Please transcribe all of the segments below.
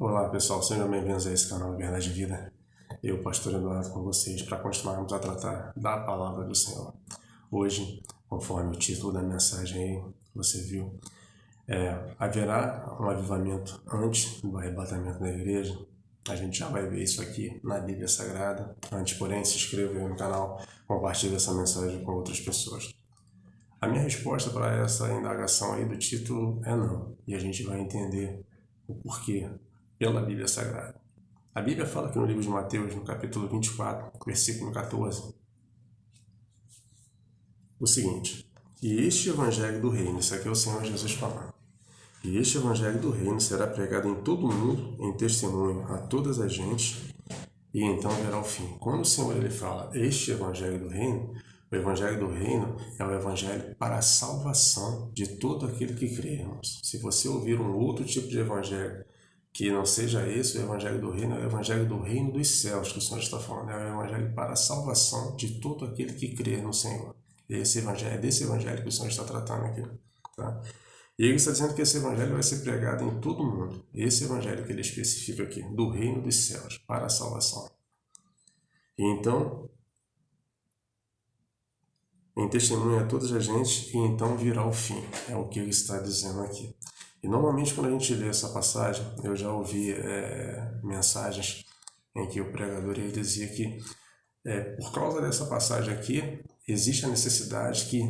Olá pessoal, sejam bem-vindos a esse canal Verdade de Vida. Eu, Pastor Eduardo, com vocês para continuarmos a tratar da Palavra do Senhor. Hoje, conforme o título da mensagem aí, você viu, haverá um avivamento antes do arrebatamento da igreja. A gente já vai ver isso aqui na Bíblia Sagrada. Antes, porém, se inscreva aí no canal, compartilhe essa mensagem com outras pessoas. A minha resposta para essa indagação aí do título é não, e a gente vai entender o porquê pela Bíblia Sagrada. A Bíblia fala aqui no livro de Mateus, no capítulo 24, versículo 14, o seguinte: E este evangelho do reino, isso aqui é o Senhor Jesus falando, e este evangelho do reino será pregado em todo o mundo, em testemunho a todas as gentes, e então verá o fim. Quando o Senhor ele fala este evangelho do reino, o evangelho do reino é o evangelho para a salvação de todo aquele que crê, irmãos. Se você ouvir um outro tipo de evangelho que não seja esse, o evangelho do reino é o evangelho do reino dos céus que o Senhor está falando, é o evangelho para a salvação de todo aquele que crê no Senhor. Esse evangelho, é desse evangelho que o Senhor está tratando aqui, tá? E ele está dizendo que esse evangelho vai ser pregado em todo o mundo. Esse evangelho que ele especifica aqui, do reino dos céus, para a salvação. E então, em testemunho a todas as gentes, e então virá o fim. É o que ele está dizendo aqui. E normalmente quando a gente lê essa passagem, eu já ouvi mensagens em que o pregador ele dizia que por causa dessa passagem aqui, existe a necessidade que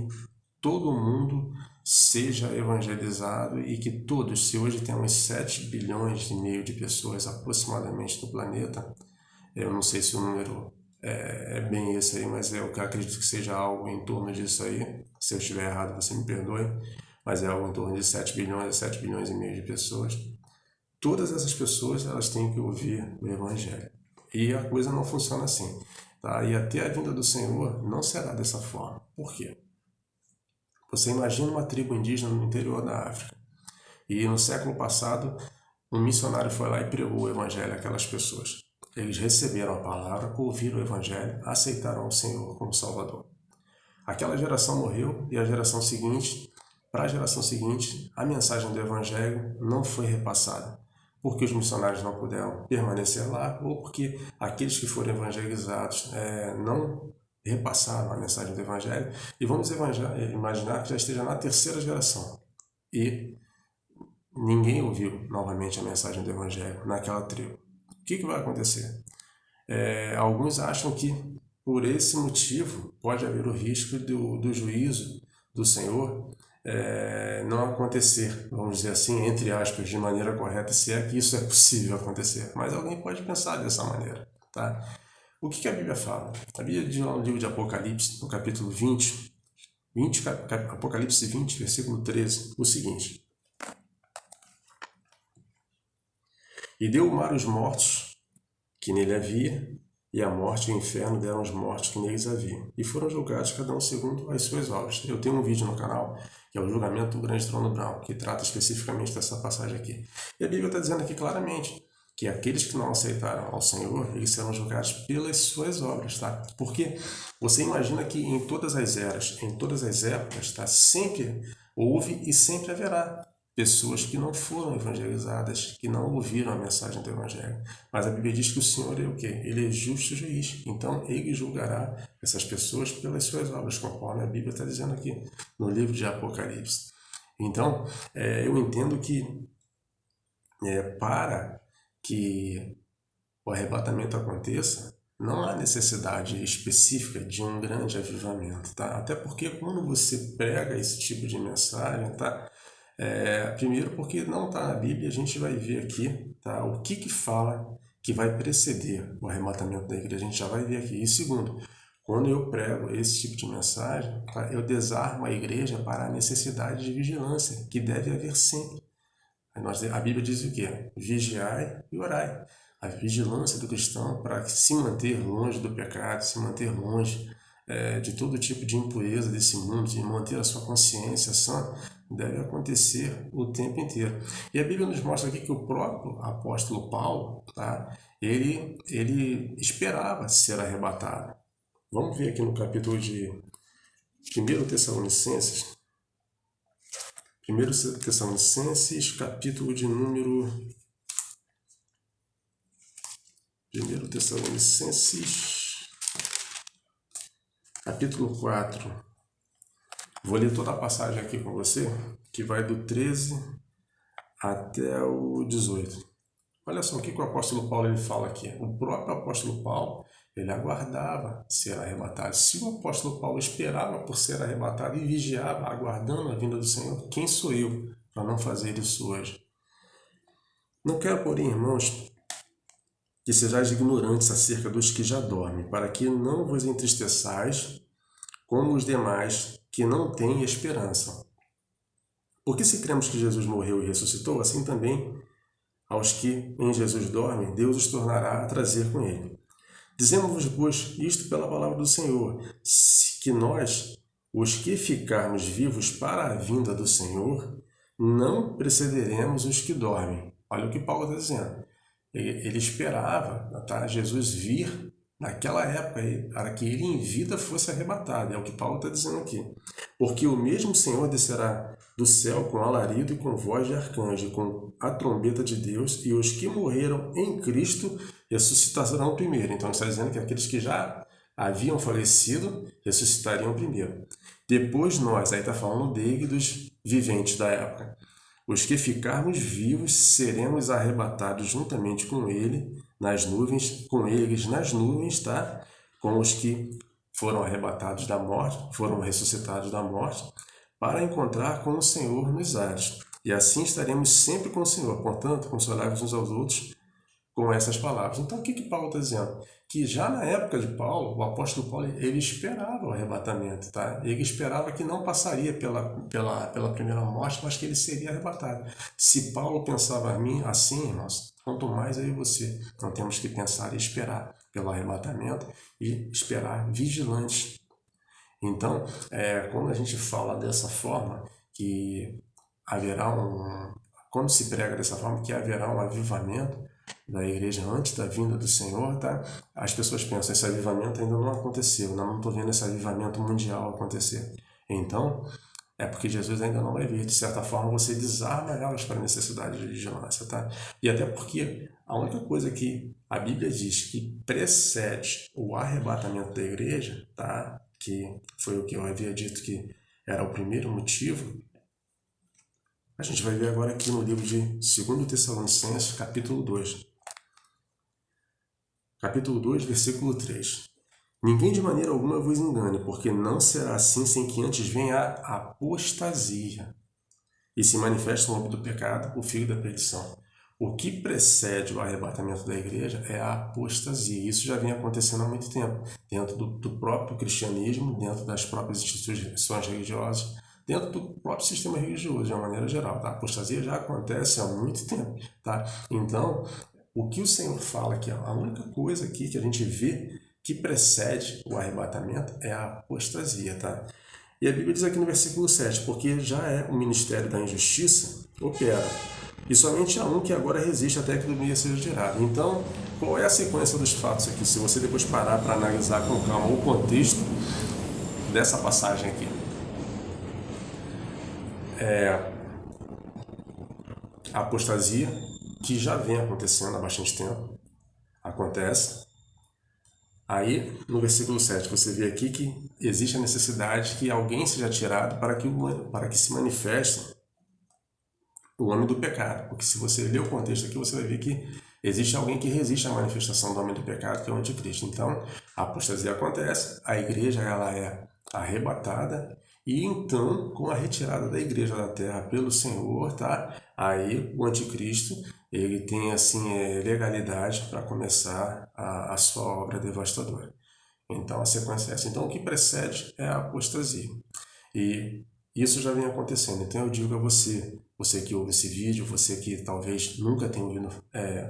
todo mundo seja evangelizado e que todos, se hoje temos 7 bilhões e meio de pessoas aproximadamente no planeta, eu não sei se o número é bem esse aí, mas eu acredito que seja algo em torno disso aí. Se eu estiver errado, você me perdoe, mas é algo em torno de 7 bilhões a 7 bilhões e meio de pessoas. Todas essas pessoas elas têm que ouvir o Evangelho. E a coisa não funciona assim. Tá? E até a vinda do Senhor não será dessa forma. Por quê? Você imagina uma tribo indígena no interior da África. E no século passado, um missionário foi lá e pregou o Evangelho àquelas pessoas. Eles receberam a palavra, ouviram o Evangelho, aceitaram o Senhor como Salvador. Aquela geração morreu e a geração seguinte, para a geração seguinte, a mensagem do Evangelho não foi repassada, porque os missionários não puderam permanecer lá ou porque aqueles que foram evangelizados não repassaram a mensagem do Evangelho. E vamos imaginar que já esteja na terceira geração e ninguém ouviu novamente a mensagem do Evangelho naquela tribo. O que vai acontecer? Alguns acham que por esse motivo pode haver o risco do juízo do Senhor não acontecer, vamos dizer assim, entre aspas, de maneira correta, se é que isso é possível acontecer. Mas alguém pode pensar dessa maneira, tá? O que a Bíblia fala? A Bíblia diz lá no livro de Apocalipse, no capítulo 20, Apocalipse 20, versículo 13, o seguinte: E deu o mar os mortos que nele havia, e a morte e o inferno deram os mortos que neles haviam, e foram julgados cada um segundo as suas obras. Eu tenho um vídeo no canal, que é o julgamento do grande trono branco, que trata especificamente dessa passagem aqui. E a Bíblia está dizendo aqui claramente que aqueles que não aceitaram ao Senhor, eles serão julgados pelas suas obras, tá? Porque você imagina que em todas as eras, em todas as épocas, tá? Sempre houve e sempre haverá pessoas que não foram evangelizadas, que não ouviram a mensagem do Evangelho. Mas a Bíblia diz que o Senhor é o quê? Ele é justo juiz. Então, ele julgará essas pessoas pelas suas obras, conforme a Bíblia está dizendo aqui no livro de Apocalipse. Então, eu entendo que para que o arrebatamento aconteça, não há necessidade específica de um grande avivamento, tá? Até porque quando você prega esse tipo de mensagem, tá? Primeiro porque não está na Bíblia, a gente vai ver aqui, tá? O que fala que vai preceder o arrebatamento da igreja, a gente já vai ver aqui. E segundo, quando eu prego esse tipo de mensagem, tá? Eu desarmo a igreja para a necessidade de vigilância, que deve haver sempre. A Bíblia diz o quê? Vigiai e orai. A vigilância do cristão para se manter longe do pecado, se manter longe de todo tipo de impureza desse mundo, de manter a sua consciência sã, deve acontecer o tempo inteiro. E a Bíblia nos mostra aqui que o próprio apóstolo Paulo, tá? ele esperava ser arrebatado. Vamos ver aqui no capítulo de 1 Tessalonicenses, 1 Tessalonicenses, capítulo de número 1 Tessalonicenses, capítulo 4. Vou ler toda a passagem aqui com você, que vai do 13 até o 18. Olha só o que o apóstolo Paulo ele fala aqui. O próprio apóstolo Paulo, ele aguardava ser arrebatado. Se o apóstolo Paulo esperava por ser arrebatado e vigiava, aguardando a vinda do Senhor, quem sou eu para não fazer isso hoje? Não quero, porém, irmãos, que sejais ignorantes acerca dos que já dormem, para que não vos entristeçais como os demais que não têm esperança. Porque se cremos que Jesus morreu e ressuscitou, assim também aos que em Jesus dormem, Deus os tornará a trazer com ele. Dizemos-vos, pois, isto pela palavra do Senhor, que nós, os que ficarmos vivos para a vinda do Senhor, não precederemos os que dormem. Olha o que Paulo está dizendo. Ele esperava, tá, Jesus vir naquela época, para que ele em vida fosse arrebatado. É o que Paulo está dizendo aqui. Porque o mesmo Senhor descerá do céu com alarido e com voz de arcanjo, e com a trombeta de Deus, e os que morreram em Cristo ressuscitarão primeiro. Então está dizendo que aqueles que já haviam falecido ressuscitariam primeiro. Depois nós, aí está falando dele, dos viventes da época. Os que ficarmos vivos seremos arrebatados juntamente com ele nas nuvens, com eles nas nuvens, tá? Com os que foram arrebatados da morte, foram ressuscitados da morte, para encontrar com o Senhor nos ares. E assim estaremos sempre com o Senhor. Portanto, consolai-vos uns aos outros com essas palavras. Então, o que Paulo está dizendo? Que já na época de Paulo, o apóstolo Paulo, ele esperava o arrebatamento, tá? Ele esperava que não passaria pela primeira morte, mas que ele seria arrebatado. Se Paulo pensava assim, irmãos, quanto mais eu e você, não temos que pensar e esperar pelo arrebatamento e esperar vigilantes. Então, quando a gente fala dessa forma, que haverá quando se prega dessa forma, que haverá um avivamento da igreja antes da vinda do Senhor, tá? As pessoas pensam, esse avivamento ainda não aconteceu, não estou vendo esse avivamento mundial acontecer. Então, é porque Jesus ainda não vai vir. De certa forma, você desarma elas para a necessidade de vigilância, tá? E até porque a única coisa que a Bíblia diz que precede o arrebatamento da igreja, tá? Que foi o que eu havia dito que era o primeiro motivo, a gente vai ver agora aqui no livro de 2 Tessalonicenses, capítulo 2. Capítulo 2, versículo 3. Ninguém de maneira alguma vos engane, porque não será assim sem que antes venha a apostasia e se manifeste o homem do pecado, o filho da perdição. O que precede o arrebatamento da igreja é a apostasia. Isso já vem acontecendo há muito tempo, dentro do próprio cristianismo, dentro das próprias instituições religiosas, dentro do próprio sistema religioso, de uma maneira geral. Tá? A apostasia já acontece há muito tempo. Tá? Então, o que o Senhor fala aqui, a única coisa aqui que a gente vê que precede o arrebatamento é a apostasia. Tá? E a Bíblia diz aqui no versículo 7, porque já é o ministério da injustiça, opera, e somente há um que agora resiste até que do meio seja tirado. Então, qual é a sequência dos fatos aqui? Se você depois parar para analisar com calma o contexto dessa passagem aqui. A apostasia, que já vem acontecendo há bastante tempo, acontece. Aí, no versículo 7, você vê aqui que existe a necessidade que alguém seja tirado para que se manifeste o homem do pecado. Porque se você ler o contexto aqui, você vai ver que existe alguém que resiste à manifestação do homem do pecado, que é o anticristo. Então, a apostasia acontece, a igreja ela é arrebatada, e então, com a retirada da igreja da terra pelo Senhor, tá? Aí o anticristo, ele tem assim legalidade para começar a sua obra devastadora. Então, a sequência é essa. Então, o que precede é a apostasia. E isso já vem acontecendo. Então, eu digo a você que ouve esse vídeo, você que talvez nunca tenha ouvido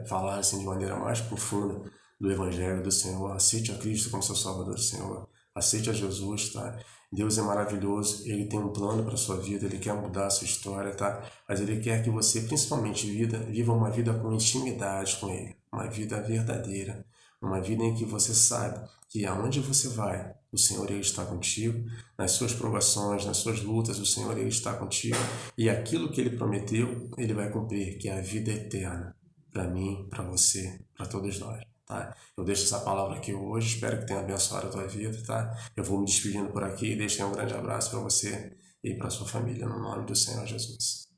falar assim de maneira mais profunda do Evangelho do Senhor, aceite a Cristo como seu Salvador e Senhor, aceite a Jesus, tá? Deus é maravilhoso, Ele tem um plano para a sua vida, Ele quer mudar a sua história, tá? Mas Ele quer que você, principalmente, viva uma vida com intimidade com Ele, uma vida verdadeira, uma vida em que você sabe que aonde você vai, o Senhor Ele está contigo, nas suas provações, nas suas lutas, o Senhor Ele está contigo, e aquilo que Ele prometeu, Ele vai cumprir, que é a vida eterna, para mim, para você, para todos nós. tá? Eu deixo essa palavra aqui hoje, espero que tenha abençoado a tua vida, tá? Eu vou me despedindo por aqui e deixo um grande abraço para você e para sua família, no nome do Senhor Jesus.